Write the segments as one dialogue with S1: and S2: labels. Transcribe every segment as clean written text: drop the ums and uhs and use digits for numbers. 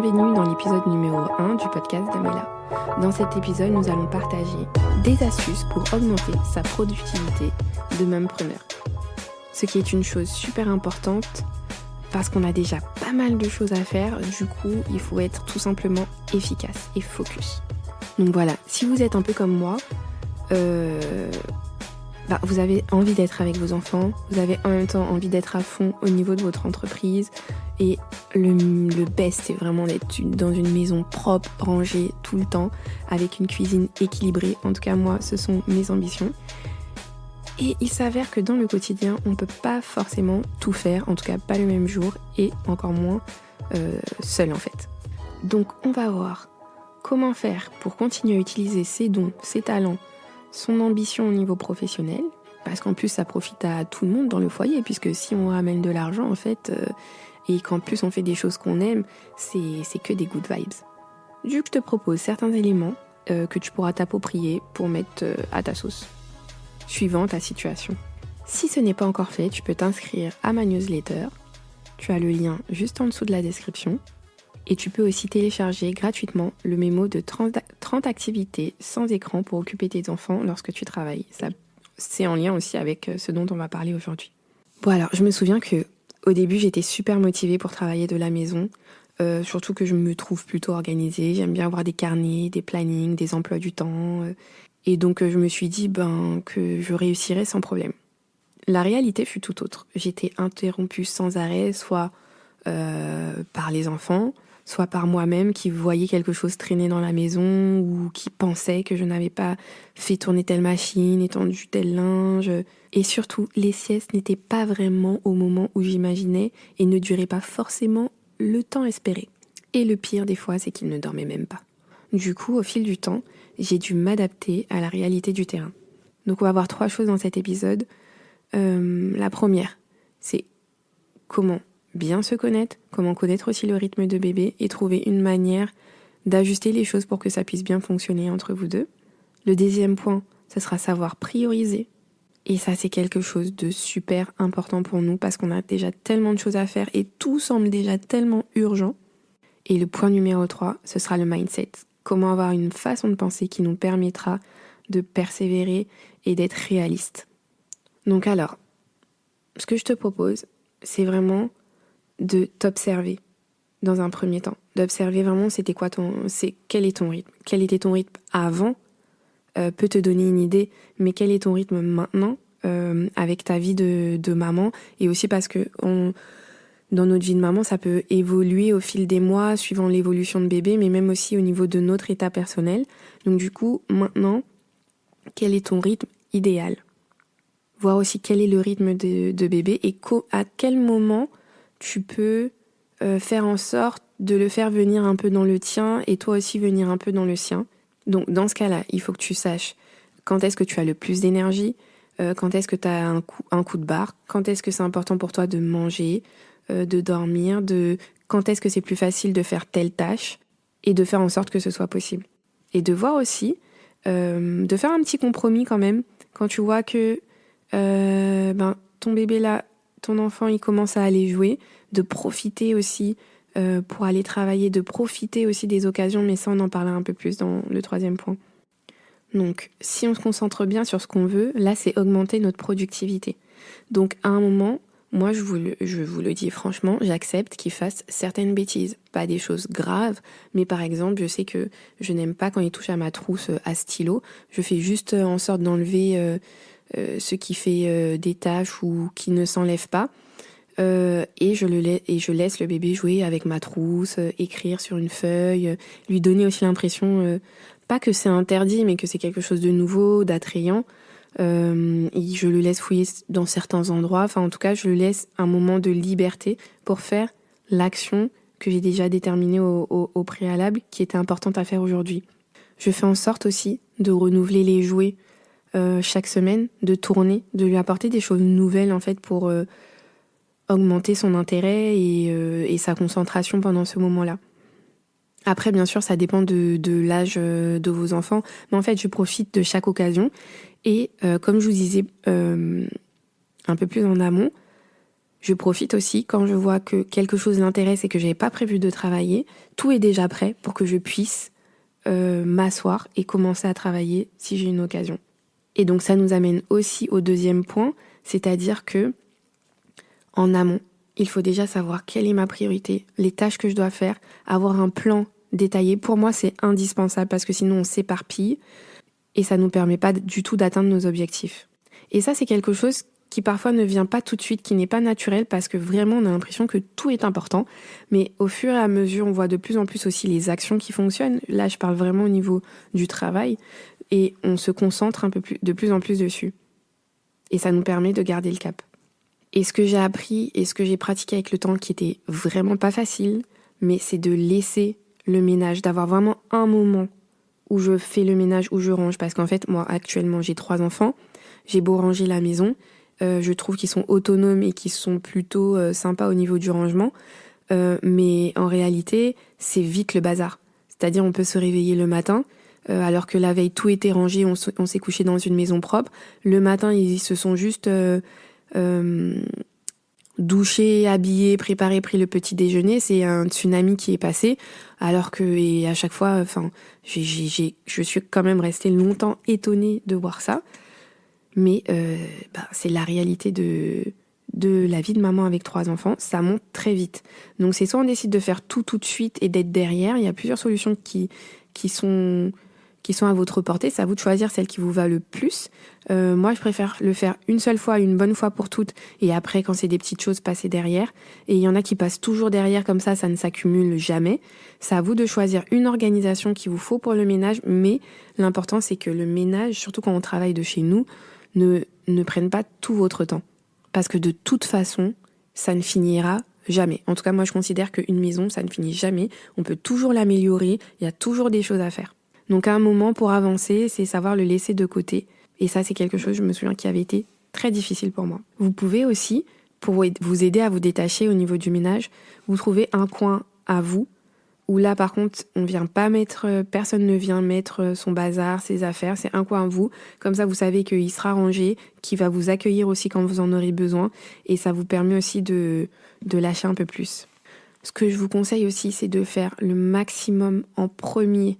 S1: bienvenue dans l'épisode numéro 1 du podcast d'Amela. Dans cet épisode, nous allons partager des astuces pour augmenter sa productivité de mompreneur. Ce qui est une chose super importante parce qu'on a déjà pas mal de choses à faire, du coup, il faut être tout simplement efficace et focus. Donc voilà, si vous êtes un peu comme moi, vous avez envie d'être avec vos enfants, vous avez en même temps envie d'être à fond au niveau de votre entreprise et le best c'est vraiment d'être dans une maison propre, rangée tout le temps, avec une cuisine équilibrée. En tout cas moi, ce sont mes ambitions. Et il s'avère que dans le quotidien, on ne peut pas forcément tout faire, en tout cas pas le même jour et encore moins seul en fait. Donc on va voir comment faire pour continuer à utiliser ses dons, ses talents, son ambition au niveau professionnel, parce qu'en plus ça profite à tout le monde dans le foyer, puisque si on ramène de l'argent en fait, et qu'en plus on fait des choses qu'on aime, c'est que des good vibes. Du coup je te propose certains éléments que tu pourras t'approprier pour mettre à ta sauce, suivant ta situation. Si ce n'est pas encore fait, tu peux t'inscrire à ma newsletter, tu as le lien juste en dessous de la description. Et tu peux aussi télécharger gratuitement le mémo de 30 activités sans écran pour occuper tes enfants lorsque tu travailles. Ça, c'est en lien aussi avec ce dont on va parler aujourd'hui. Bon alors, je me souviens que au début, j'étais super motivée pour travailler de la maison. Surtout que je me trouve plutôt organisée. J'aime bien avoir des carnets, des plannings, des emplois du temps. Et donc, je me suis dit que je réussirais sans problème. La réalité fut tout autre. J'étais interrompue sans arrêt, soit par les enfants, soit par moi-même qui voyais quelque chose traîner dans la maison ou qui pensait que je n'avais pas fait tourner telle machine, étendu tel linge. Et surtout, les siestes n'étaient pas vraiment au moment où j'imaginais et ne duraient pas forcément le temps espéré. Et le pire des fois, c'est qu'ils ne dormaient même pas. Du coup, au fil du temps, j'ai dû m'adapter à la réalité du terrain. Donc on va voir 3 choses dans cet épisode. La première, c'est comment bien se connaître, comment connaître aussi le rythme de bébé et trouver une manière d'ajuster les choses pour que ça puisse bien fonctionner entre vous deux. Le deuxième point, ce sera savoir prioriser. Et ça, c'est quelque chose de super important pour nous parce qu'on a déjà tellement de choses à faire et tout semble déjà tellement urgent. Et le point numéro 3, ce sera le mindset. Comment avoir une façon de penser qui nous permettra de persévérer et d'être réaliste. Donc alors, ce que je te propose, c'est vraiment de t'observer dans un premier temps. D'observer vraiment quel est ton rythme. Quel était ton rythme avant peut te donner une idée, mais quel est ton rythme maintenant avec ta vie de maman. Et aussi parce que dans notre vie de maman, ça peut évoluer au fil des mois, suivant l'évolution de bébé, mais même aussi au niveau de notre état personnel. Donc du coup, maintenant, quel est ton rythme idéal ? Voir aussi quel est le rythme de bébé et à quel moment tu peux faire en sorte de le faire venir un peu dans le tien et toi aussi venir un peu dans le sien. Donc dans ce cas-là, il faut que tu saches quand est-ce que tu as le plus d'énergie, quand est-ce que tu as un coup de barre, quand est-ce que c'est important pour toi de manger, de dormir, quand est-ce que c'est plus facile de faire telle tâche et de faire en sorte que ce soit possible. Et de voir aussi, de faire un petit compromis quand même, quand tu vois que ton bébé là, ton enfant il commence à aller jouer, de profiter aussi pour aller travailler, de profiter aussi des occasions, mais ça on en parlera un peu plus dans le 3e point. Donc si on se concentre bien sur ce qu'on veut, là c'est augmenter notre productivité. Donc à un moment, moi je vous le dis franchement, j'accepte qu'il fasse certaines bêtises, pas des choses graves, mais par exemple je sais que je n'aime pas quand il touche à ma trousse à stylo, je fais juste en sorte d'enlever ce qui fait des taches ou qui ne s'enlève pas. Et je laisse le bébé jouer avec ma trousse, écrire sur une feuille, lui donner aussi l'impression, pas que c'est interdit, mais que c'est quelque chose de nouveau, d'attrayant. Et je le laisse fouiller dans certains endroits. Enfin, en tout cas, je le laisse un moment de liberté pour faire l'action que j'ai déjà déterminée au préalable, qui était importante à faire aujourd'hui. Je fais en sorte aussi de renouveler les jouets chaque semaine, de tourner, de lui apporter des choses nouvelles en fait pour augmenter son intérêt et sa concentration pendant ce moment-là. Après, bien sûr, ça dépend de l'âge de vos enfants, mais en fait, je profite de chaque occasion et comme je vous disais un peu plus en amont, Je profite aussi quand je vois que quelque chose l'intéresse et que j'avais pas prévu de travailler. Tout est déjà prêt pour que je puisse m'asseoir et commencer à travailler si j'ai une occasion. Et donc ça nous amène aussi au deuxième point, c'est-à-dire que en amont, il faut déjà savoir quelle est ma priorité, les tâches que je dois faire, avoir un plan détaillé. Pour moi, c'est indispensable parce que sinon on s'éparpille et ça nous permet pas du tout d'atteindre nos objectifs. Et ça, c'est quelque chose qui parfois ne vient pas tout de suite, qui n'est pas naturel parce que vraiment on a l'impression que tout est important. Mais au fur et à mesure, on voit de plus en plus aussi les actions qui fonctionnent. Là, je parle vraiment au niveau du travail et on se concentre de plus en plus dessus. Et ça nous permet de garder le cap. Et ce que j'ai appris et ce que j'ai pratiqué avec le temps qui était vraiment pas facile, mais c'est de laisser le ménage, d'avoir vraiment un moment où je fais le ménage, où je range. Parce qu'en fait, moi, actuellement, j'ai 3 enfants. J'ai beau ranger la maison. Je trouve qu'ils sont autonomes et qu'ils sont plutôt sympas au niveau du rangement. Mais en réalité, c'est vite le bazar. C'est-à-dire, on peut se réveiller le matin, alors que la veille, tout était rangé, on s'est couché dans une maison propre. Le matin, ils se sont juste douchés, habillés, préparés, pris le petit déjeuner. C'est un tsunami qui est passé. Alors que, et à chaque fois, je suis quand même restée longtemps étonnée de voir ça. Mais c'est la réalité de la vie de maman avec 3 enfants, ça monte très vite. Donc c'est soit on décide de faire tout de suite et d'être derrière, il y a plusieurs solutions qui sont à votre portée, c'est à vous de choisir celle qui vous va le plus. Moi, je préfère le faire une seule fois, une bonne fois pour toutes, et après, quand c'est des petites choses, passer derrière. Et il y en a qui passent toujours derrière, comme ça ne s'accumule jamais. C'est à vous de choisir une organisation qu'il vous faut pour le ménage, mais l'important, c'est que le ménage, surtout quand on travaille de chez nous, ne prenne pas tout votre temps. Parce que de toute façon, ça ne finira jamais. En tout cas, moi, je considère qu'une maison, ça ne finit jamais. On peut toujours l'améliorer, il y a toujours des choses à faire. Donc à un moment, pour avancer, c'est savoir le laisser de côté. Et ça, c'est quelque chose, je me souviens, qui avait été très difficile pour moi. Vous pouvez aussi, pour vous aider à vous détacher au niveau du ménage, vous trouver un coin à vous, où là, par contre, personne ne vient mettre son bazar, ses affaires, c'est un coin à vous. Comme ça, vous savez qu'il sera rangé, qu'il va vous accueillir aussi quand vous en aurez besoin. Et ça vous permet aussi de lâcher un peu plus. Ce que je vous conseille aussi, c'est de faire le maximum en premier.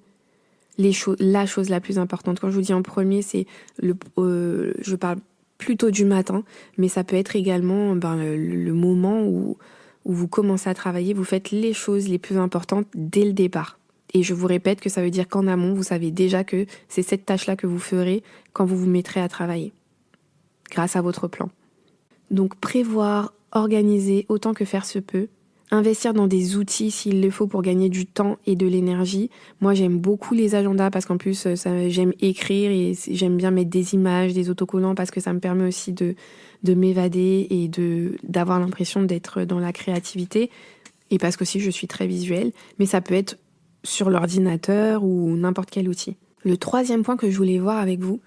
S1: La chose la plus importante. Quand je vous dis en premier, c'est je parle plutôt du matin, mais ça peut être également le moment où vous commencez à travailler, vous faites les choses les plus importantes dès le départ. Et je vous répète que ça veut dire qu'en amont, vous savez déjà que c'est cette tâche-là que vous ferez quand vous vous mettrez à travailler, grâce à votre plan. Donc prévoir, organiser autant que faire se peut, investir dans des outils s'il le faut pour gagner du temps et de l'énergie. Moi, j'aime beaucoup les agendas parce qu'en plus, j'aime écrire et j'aime bien mettre des images, des autocollants parce que ça me permet aussi de m'évader et d'avoir l'impression d'être dans la créativité. Et parce qu'aussi, je suis très visuelle. Mais ça peut être sur l'ordinateur ou n'importe quel outil. Le 3e point que je voulais voir avec vous,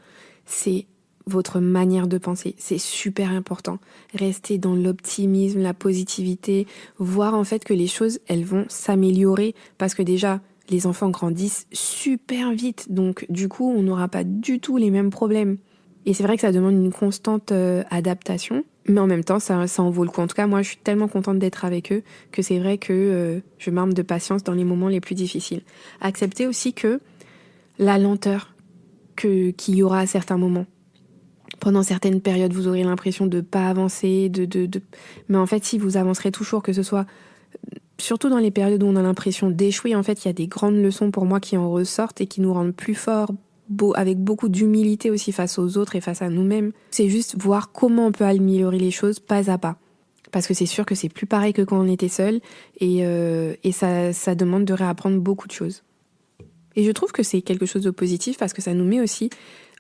S1: c'est votre manière de penser. C'est super important. Restez dans l'optimisme, la positivité, voir en fait que les choses, elles vont s'améliorer parce que déjà, les enfants grandissent super vite. Donc du coup, on n'aura pas du tout les mêmes problèmes. Et c'est vrai que ça demande une constante adaptation, mais en même temps, ça en vaut le coup. En tout cas, moi, je suis tellement contente d'être avec eux que c'est vrai que je m'arme de patience dans les moments les plus difficiles. Acceptez aussi que la lenteur qu'il y aura à certains moments. Pendant certaines périodes, vous aurez l'impression de pas avancer, mais en fait, si vous avancerez toujours, que ce soit surtout dans les périodes où on a l'impression d'échouer, en fait, il y a des grandes leçons pour moi qui en ressortent et qui nous rendent plus forts, avec beaucoup d'humilité aussi face aux autres et face à nous-mêmes. C'est juste voir comment on peut améliorer les choses pas à pas. Parce que c'est sûr que c'est plus pareil que quand on était seul et ça demande de réapprendre beaucoup de choses. Et je trouve que c'est quelque chose de positif parce que ça nous met aussi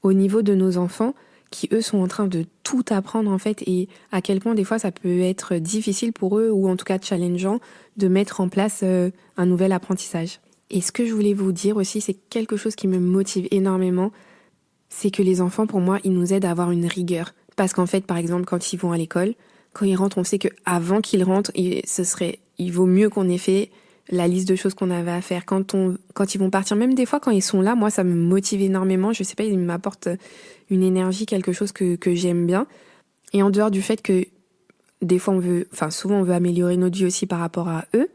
S1: au niveau de nos enfants qui eux sont en train de tout apprendre en fait et à quel point des fois ça peut être difficile pour eux ou en tout cas challengeant de mettre en place un nouvel apprentissage. Et ce que je voulais vous dire aussi, c'est quelque chose qui me motive énormément, c'est que les enfants pour moi ils nous aident à avoir une rigueur. Parce qu'en fait par exemple quand ils vont à l'école, quand ils rentrent on sait qu'avant qu'ils rentrent il vaut mieux qu'on ait fait la liste de choses qu'on avait à faire. Quand ils vont partir, même des fois quand ils sont là, moi ça me motive énormément, je sais pas, ils m'apportent une énergie, quelque chose que j'aime bien. Et en dehors du fait que des fois souvent on veut améliorer notre vie aussi par rapport à eux.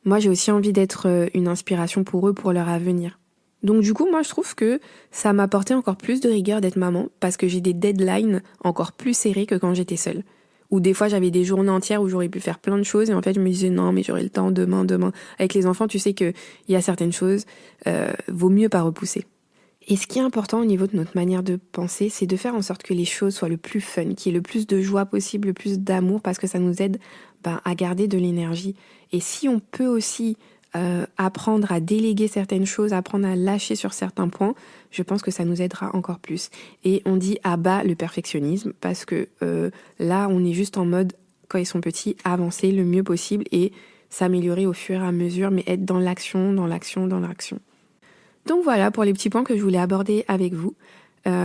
S1: Moi, j'ai aussi envie d'être une inspiration pour eux, pour leur avenir. Donc du coup, moi, je trouve que ça m'a apporté encore plus de rigueur d'être maman parce que j'ai des deadlines encore plus serrées que quand j'étais seule. Ou des fois, j'avais des journées entières où j'aurais pu faire plein de choses et en fait, je me disais non, mais j'aurai le temps demain. Avec les enfants, tu sais qu'il y a certaines choses, vaut mieux pas repousser. Et ce qui est important au niveau de notre manière de penser, c'est de faire en sorte que les choses soient le plus fun, qu'il y ait le plus de joie possible, le plus d'amour, parce que ça nous aide à garder de l'énergie. Et si on peut aussi apprendre à déléguer certaines choses, apprendre à lâcher sur certains points, je pense que ça nous aidera encore plus. Et on dit à bas le perfectionnisme, parce que là, on est juste en mode, quand ils sont petits, avancer le mieux possible et s'améliorer au fur et à mesure, mais être dans l'action. Donc voilà pour les petits points que je voulais aborder avec vous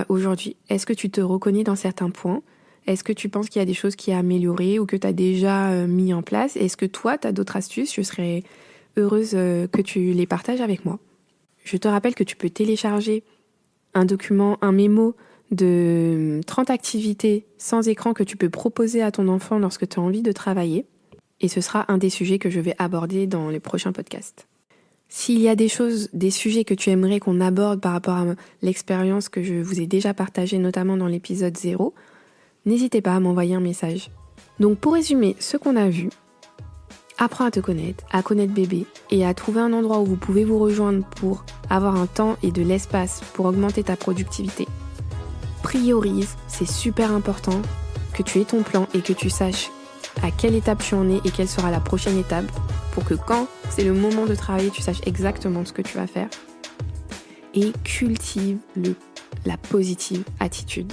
S1: aujourd'hui. Est-ce que tu te reconnais dans certains points ? Est-ce que tu penses qu'il y a des choses qui à améliorer ou que tu as déjà mis en place ? Est-ce que toi, tu as d'autres astuces ? Je serais heureuse que tu les partages avec moi. Je te rappelle que tu peux télécharger un document, un mémo de 30 activités sans écran que tu peux proposer à ton enfant lorsque tu as envie de travailler. Et ce sera un des sujets que je vais aborder dans les prochains podcasts. S'il y a des sujets que tu aimerais qu'on aborde par rapport à l'expérience que je vous ai déjà partagée, notamment dans l'épisode 0, n'hésitez pas à m'envoyer un message. Donc pour résumer ce qu'on a vu, apprends à te connaître, à connaître bébé et à trouver un endroit où vous pouvez vous rejoindre pour avoir un temps et de l'espace pour augmenter ta productivité. Priorise, c'est super important que tu aies ton plan et que tu saches à quelle étape tu en es et quelle sera la prochaine étape pour que quand c'est le moment de travailler, tu saches exactement ce que tu vas faire. Et cultive la positive attitude.